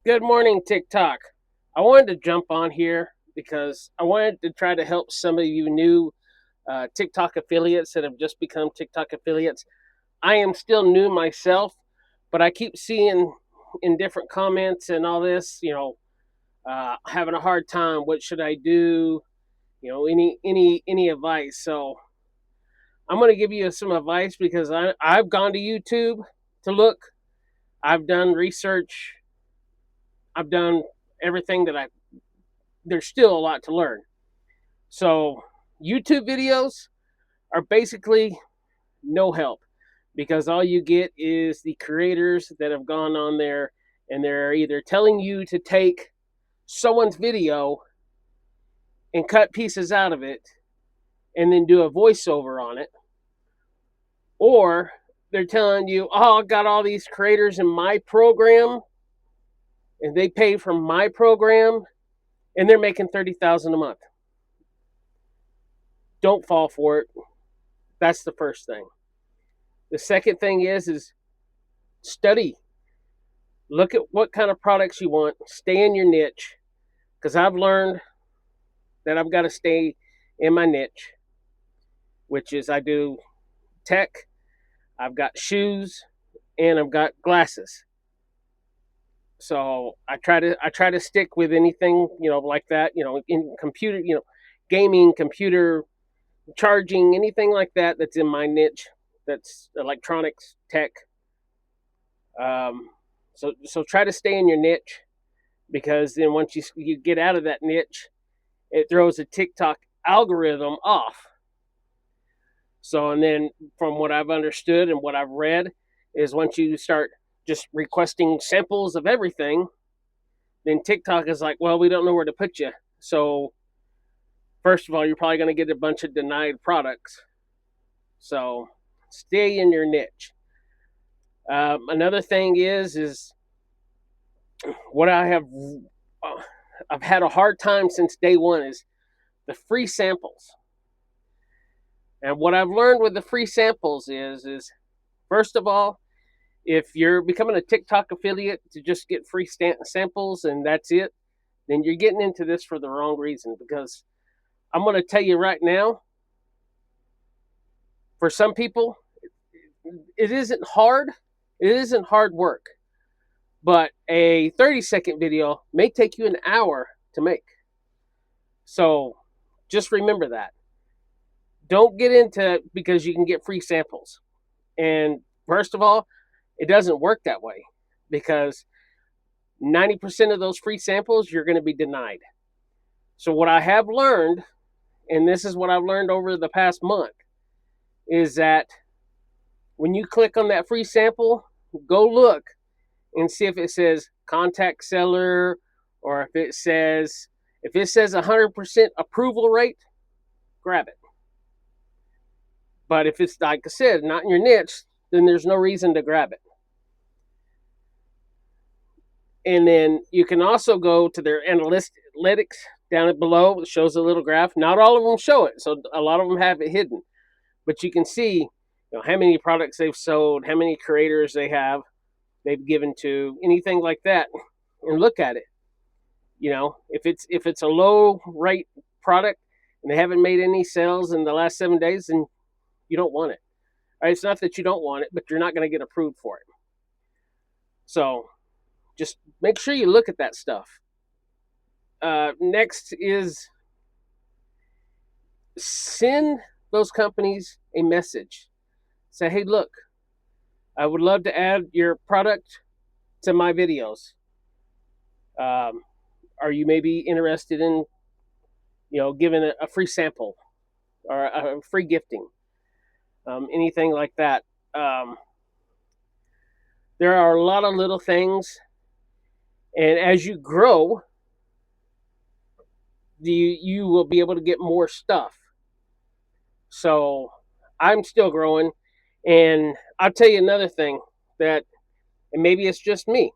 Good morning, TikTok. I wanted to jump on here because I wanted to try to help some of you new TikTok affiliates that have just become TikTok affiliates. I am still new myself, but I keep seeing in different comments and all this, having a hard time. What should I do? Any advice? So I'm going to give you some advice because I've gone to YouTube to look. I've done research. I've done everything that I. There's still a lot to learn. So YouTube videos are basically no help because all you get is the creators that have gone on there and they're either telling you to take someone's video and cut pieces out of it and then do a voiceover on it, or they're telling you, "Oh, I got all these creators in my program and they pay for my program and they're making 30,000 a month." Don't fall for it. That's the first thing. The second thing is study. Look at what kind of products you want. Stay in your niche because I've learned that I've got to stay in my niche, which is I do tech, I've got shoes, and I've got glasses. So I try to stick with anything like that. In computer, gaming, computer, charging, anything like that that's in my niche. That's electronics, tech. So try to stay in your niche because then once you get out of that niche, it throws a TikTok algorithm off. So, and then from what I've understood and what I've read, is once you start just requesting samples of everything, then TikTok is like, well, we don't know where to put you. So, first of all, you're probably going to get a bunch of denied products. So, stay in your niche. Another thing is what I've had a hard time since day one is the free samples. And what I've learned with the free samples is first of all, if you're becoming a TikTok affiliate to just get free samples and that's it, then you're getting into this for the wrong reason. Because I'm going to tell you right now, for some people, it isn't hard. It isn't hard work. But a 30-second video may take you an hour to make. So just remember that. Don't get into it because you can get free samples. And first of all, it doesn't work that way because 90% of those free samples you're going to be denied. So, what I have learned, and this is what I've learned over the past month, is that when you click on that free sample, go look and see if it says contact seller or if it says 100% approval rate, grab it. But if it's like I said, not in your niche, then there's no reason to grab it. And then you can also go to their analytics down below. It shows a little graph. Not all of them show it, so a lot of them have it hidden. But you can see, how many products they've sold, how many creators they've given to, anything like that, and look at it. If it's a low rate product and they haven't made any sales in the last 7 days, then you don't want it. Right? It's not that you don't want it, but you're not going to get approved for it. So just make sure you look at that stuff. Next is send those companies a message. Say, hey, look, I would love to add your product to my videos. Um, are you maybe interested in, giving a free sample or a free gifting? Anything like that. Um, there are a lot of little things, and as you grow, you will be able to get more stuff. So I'm still growing, and I'll tell you another thing that, and maybe it's just me,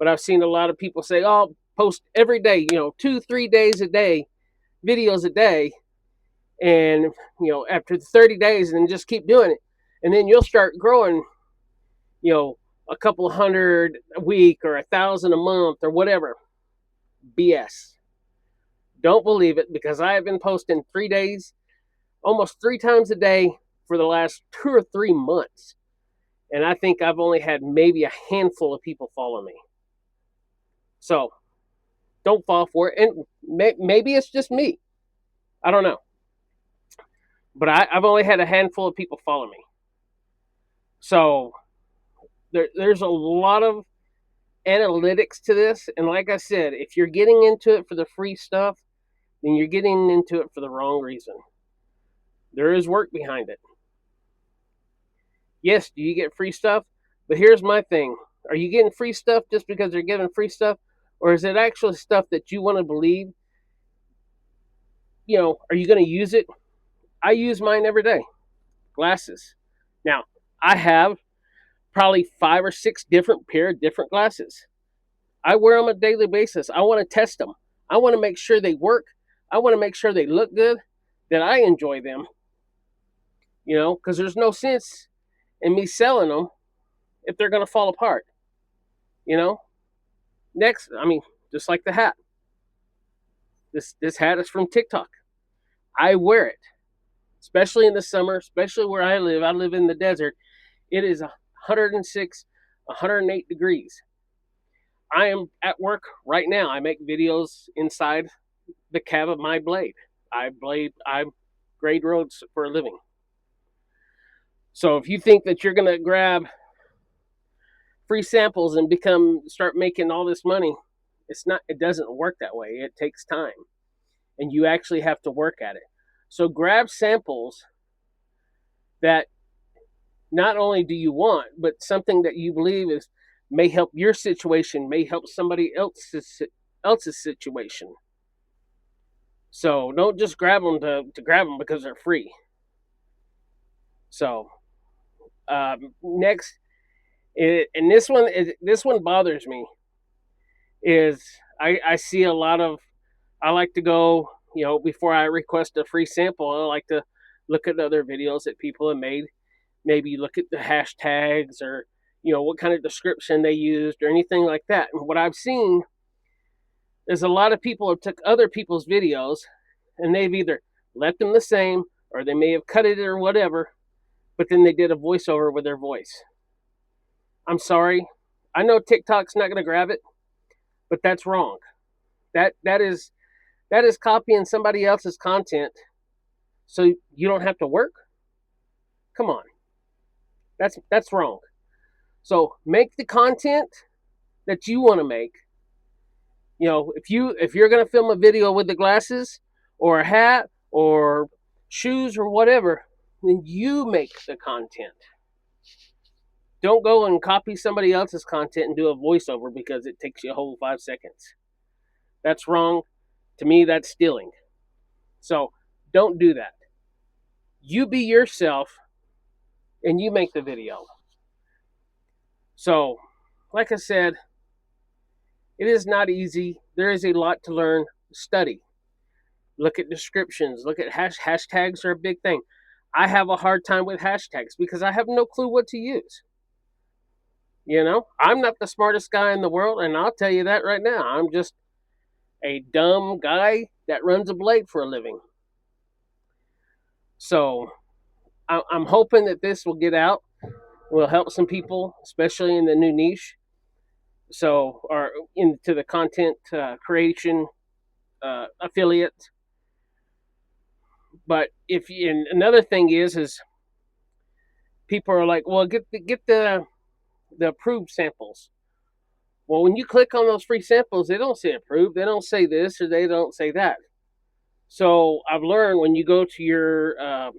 but I've seen a lot of people say, "Oh, post every day, 2, 3 days a day, videos a day, and after 30 days, and just keep doing it, and then you'll start growing, you know, a couple hundred a week or 1,000 a month or whatever. BS. Don't believe it, because I have been posting 3 days, almost 3 times a day for the last 2 or 3 months. And I think I've only had maybe a handful of people follow me. So don't fall for it. And maybe it's just me. I don't know. But I've only had a handful of people follow me. So there's a lot of analytics to this. And like I said, if you're getting into it for the free stuff, then you're getting into it for the wrong reason. There is work behind it. Yes, do you get free stuff? But here's my thing. Are you getting free stuff just because they're giving free stuff? Or is it actually stuff that you want to believe? Are you going to use it? I use mine every day. Glasses. Now, I have probably 5 or 6 different pair of different glasses. I wear them on a daily basis. I want to test them. I want to make sure they work. I want to make sure they look good, that I enjoy them. Because there's no sense in me selling them if they're going to fall apart. Next, just like the hat. This hat is from TikTok. I wear it, especially in the summer, especially where I live. I live in the desert. It is 106, 108 degrees. I am at work right now. I make videos inside the cab of my blade. I grade roads for a living. So if you think that you're going to grab free samples and start making all this money, it doesn't work that way. It takes time, and you actually have to work at it. So grab samples that not only do you want, but something that you believe may help your situation, may help somebody else's situation. So don't just grab them to grab them because they're free. So next, and this one bothers me, is I see a lot of, I like to go, before I request a free sample, I like to look at other videos that people have made. Maybe look at the hashtags, or what kind of description they used, or anything like that. And what I've seen is a lot of people have took other people's videos and they've either left them the same, or they may have cut it or whatever, but then they did a voiceover with their voice. I'm sorry. I know TikTok's not going to grab it, but that's wrong. That is copying somebody else's content so you don't have to work. Come on. That's wrong. So make the content that you want to make. If you're going to film a video with the glasses or a hat or shoes or whatever, then you make the content. Don't go and copy somebody else's content and do a voiceover because it takes you a whole 5 seconds. That's wrong. To me, that's stealing. So don't do that. You be yourself and you make the video. So, like I said, it is not easy. There is a lot to learn. Study. Look at descriptions. Look at hashtags are a big thing. I have a hard time with hashtags because I have no clue what to use. I'm not the smartest guy in the world, and I'll tell you that right now. I'm just a dumb guy that runs a blade for a living. So I'm hoping that this will get out, will help some people, especially in the new niche. So, or into the content creation affiliate. But another thing is people are like, well, get the approved samples. Well, when you click on those free samples, they don't say approved. They don't say this or they don't say that. So I've learned, when you go to your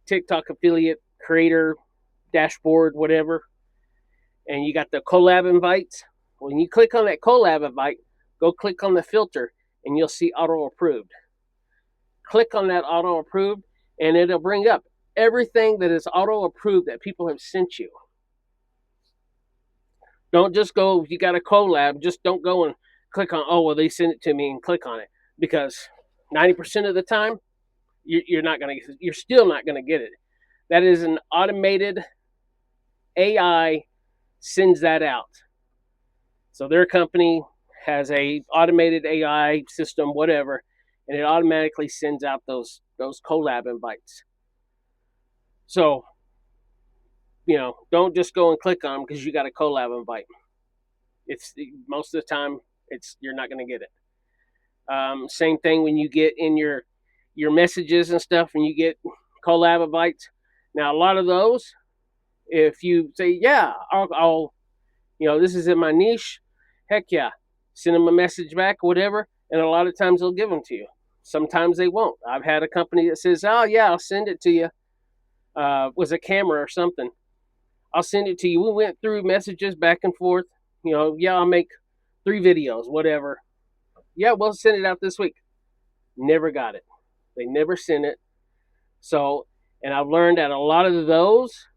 TikTok affiliate creator dashboard, whatever, and you got the collab invites, when you click on that collab invite, go click on the filter and you'll see auto approved. Click on that auto approved and it'll bring up everything that is auto approved that people have sent you. Don't just go, you got a collab, just don't go and click on, oh, well, they sent it to me, and click on it, because 90% of the time, you're still not going to get it. That is an automated AI sends that out. So their company has a automated AI system, whatever, and it automatically sends out those collab invites. So don't just go and click on them because you got a collab invite. It's most of the time you're not going to get it. Same thing when you get in your messages and stuff, and you get collab invites. Now a lot of those, if you say, yeah, I'll this is in my niche, heck yeah, send them a message back, whatever, and a lot of times they'll give them to you. Sometimes they won't. I've had a company that says, oh yeah, I'll send it to you. Was a camera or something. I'll send it to you. We went through messages back and forth. Yeah, I'll make 3 videos, whatever. Yeah, we'll send it out this week. Never got it. They never sent it. So, and I've learned that a lot of those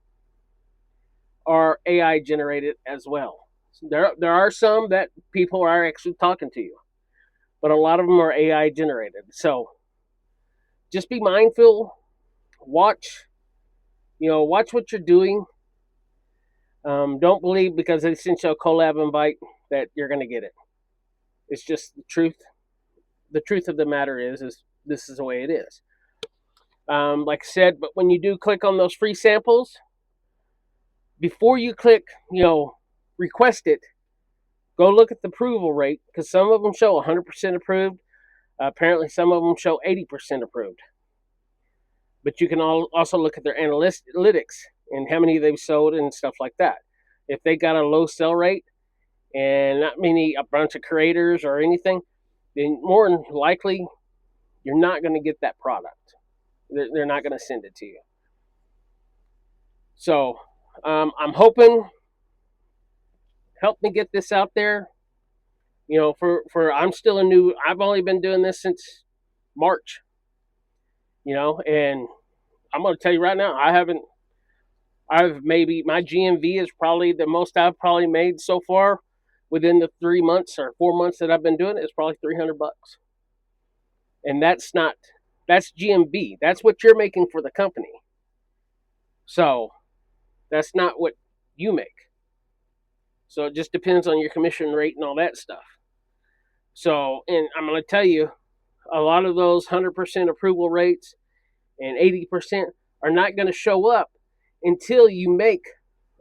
are AI generated as well. There are some that people are actually talking to you, but a lot of them are AI generated. So, just be mindful. Watch, watch what you're doing. Don't believe because they sent you a collab invite that you're going to get it. It's just the truth. The truth of the matter is this is the way it is. Like I said, but when you do click on those free samples, before you click, request it, go look at the approval rate because some of them show 100% approved. Apparently, some of them show 80% approved. But you can also look at their analytics and how many they've sold and stuff like that. If they got a low sell rate and not a bunch of creators or anything, then more than likely you're not going to get that product. They're not going to send it to you. So I'm hoping help me get this out there. For I'm still I've only been doing this since March. And I'm going to tell you right now, I've maybe my GMV is probably the most I've probably made so far within the 3 months or 4 months that I've been doing it. It's probably $300, and that's GMV. That's what you're making for the company. So that's not what you make. So it just depends on your commission rate and all that stuff. So, and I'm going to tell you, a lot of those 100% approval rates and 80% are not going to show up until you make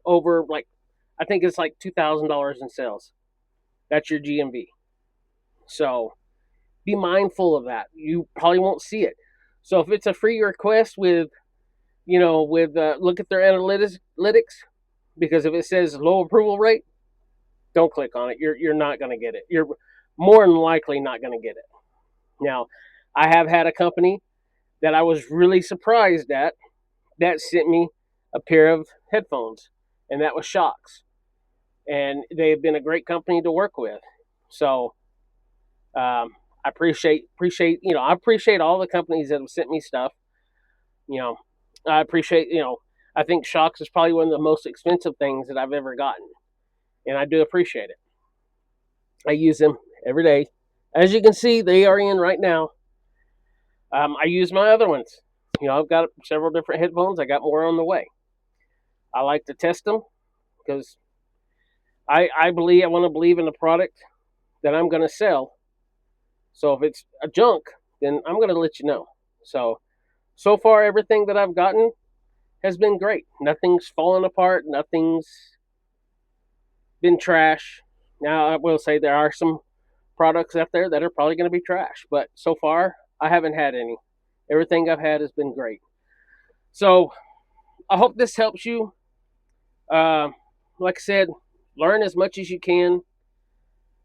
over, like, I think it's like $2,000 in sales. That's your GMV. So be mindful of that. You probably won't see it. So if it's a free request with look at their analytics, because if it says low approval rate, don't click on it. You're not going to get it. You're more than likely not going to get it. Now, I have had a company that I was really surprised at that sent me a pair of headphones, and that was Shokz. And they've been a great company to work with. So I appreciate I appreciate all the companies that have sent me stuff. I appreciate I think Shokz is probably one of the most expensive things that I've ever gotten, and I do appreciate it. I use them every day. As you can see, they are in right now. I use my other ones. I've got several different headphones. I got more on the way. I like to test them because I want to believe in the product that I'm going to sell. So if it's a junk, then I'm going to let you know. So far, everything that I've gotten has been great. Nothing's fallen apart. Nothing's been trash. Now, I will say there are some products out there that are probably going to be trash, but so far, I haven't had any. Everything I've had has been great. So I hope this helps you. Like I said, learn as much as you can.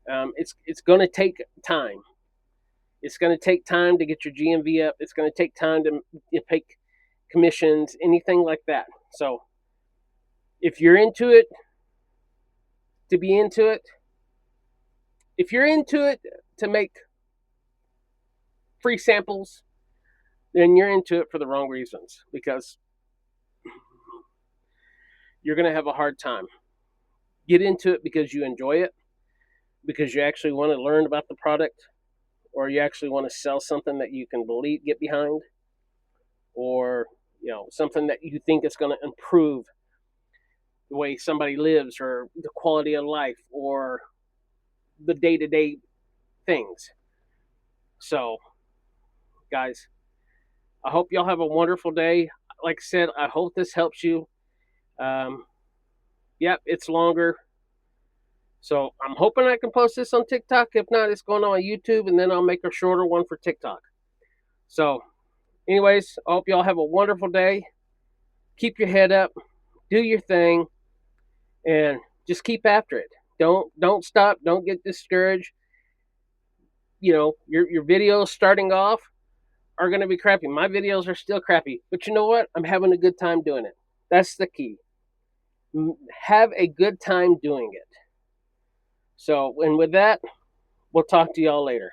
It's going to take time. It's going to take time to get your GMV up. It's going to take time to pick commissions, anything like that. So if you're into it, to be into it, if you're into it to make free samples, then you're into it for the wrong reasons, because you're going to have a hard time. Get into it because you enjoy it, because you actually want to learn about the product, or you actually want to sell something that you can get behind, or something that you think is going to improve the way somebody lives or the quality of life or the day-to-day things. So, guys, I hope y'all have a wonderful day. Like I said, I hope this helps you. Um, yep, it's longer. So I'm hoping I can post this on TikTok. If not, it's going on YouTube, and then I'll make a shorter one for TikTok. So, anyways, I hope y'all have a wonderful day. Keep your head up, do your thing, and just keep after it. Don't stop. Don't get discouraged. You know, your videos starting off are going to be crappy. My videos are still crappy, but you know what? I'm having a good time doing it. That's the key. Have a good time doing it. So, and with that, we'll talk to y'all later.